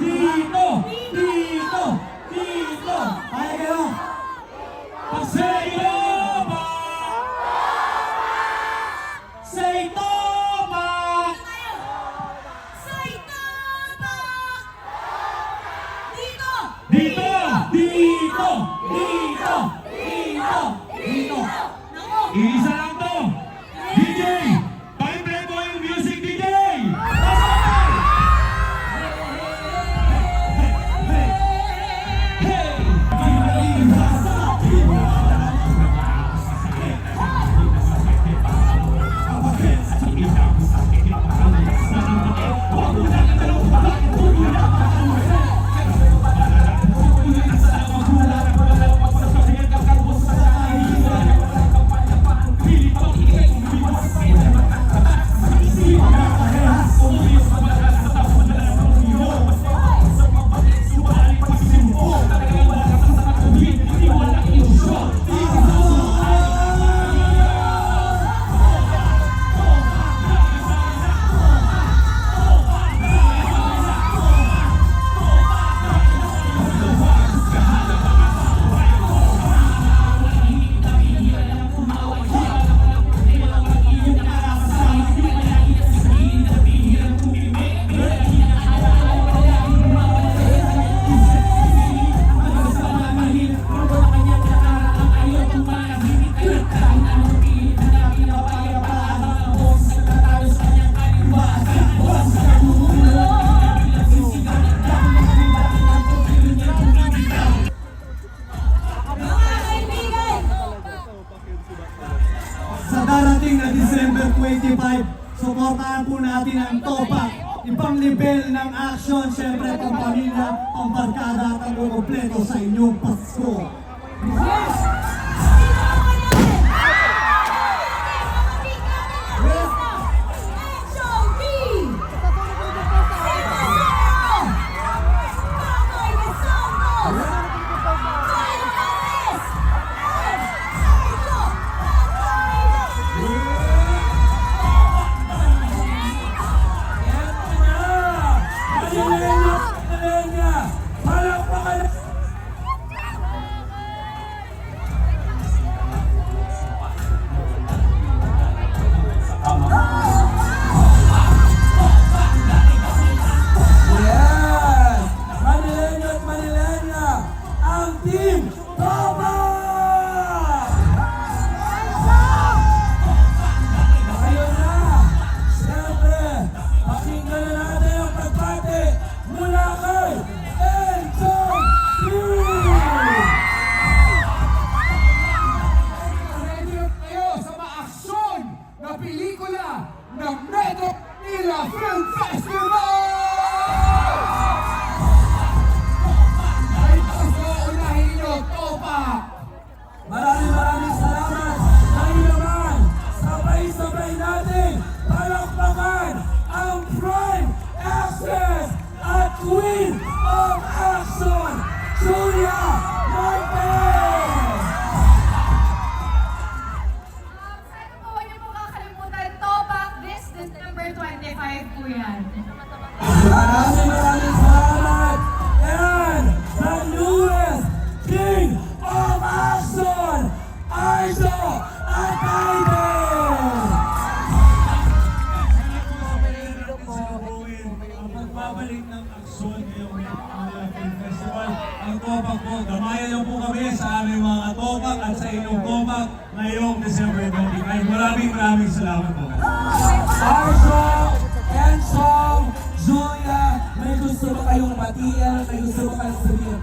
Dito! Dito! Dito! Kaya kayo! Say Toma! Say Toma! Say Toma! Dito! Dito! Dito! Dito! Dito! Dito! Nako! Isa lang to! DJ! Pakiplay mo yung music, DJ! Sa darating na December 25, suportahan po natin ang Topak. Ibang level ng action, syempre pampamilya, pambarkada at ang kumpleto sa inyong Pasko. Yes! pelikula ng Metro Manila Film Festival! Ay, unahin niyo, Topak! Maraming salamat! Tayo naman, sabay-sabay natin palakpakan ang prime actress at queen of action, Julia Marquez! December 25 po yan. Maraming salamat! And the newest King of Action, Aizo Ataide! Pagbabalik ng aksyon ngayong Manila Film Festival, ang Topak po, gamayan niyo po kami sa aming mga Topak at sa inyong Topak ngayong December 25. Maraming salamat po. Aizo, Kensong, Julia, may gusto ba kayong batiin? May gusto ba kayong sabihin?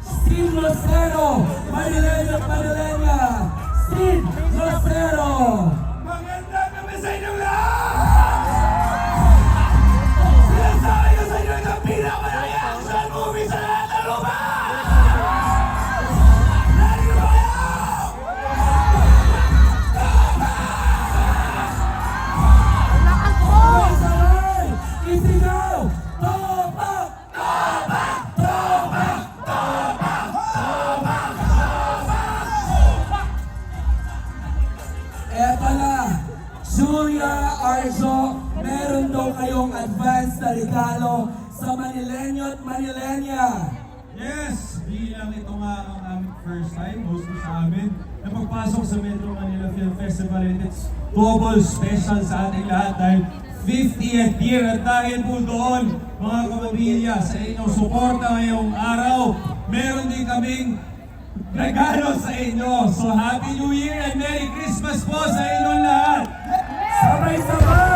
Steve Lucero, Manilena, Steve Lucero! Magandang gabi sa inyong lahat! Sinasabi ko sa inyo ng pinakamalaki action movie sa lahat ng lupa! Narinig ba kayo? Sabay! Isigaw! Topak! Topak! Topak! Topak! Topak! Topak! Eto na, Julia Arzo, meron daw kayong advance na regalo sa Manileño at Manilenya. Yes, bilang ito nga ang aming first time, mostly sa amin, na pagpasok sa Metro Manila Film Festival, and it's double special sa ating lahat dahil 50th year, at dahil po doon, mga kapamilya, sa inyong suporta ngayong araw, meron din kaming regalo sa inyo. So Happy New Year and Merry Christmas po sa inyong lahat! Sabay-sabay!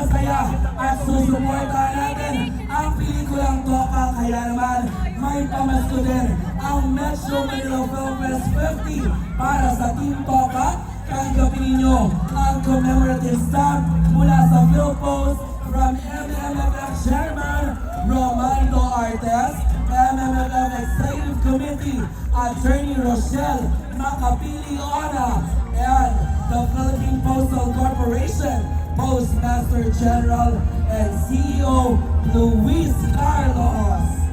masaya at susuportahan natin ang pelikulang Topak. Kaya naman, may pamasko din ang Metro Manila Film Fest 50 para sa Team Topak. Tanggapin ninyo ang commemorative stamp mula sa PhilPost from MMFF Chairman Romando Artes, MMFF Executive Committee Attorney Rochelle Macapili-Ona, and the Philippine Postal Corporation Postmaster General and CEO Luis Carlos.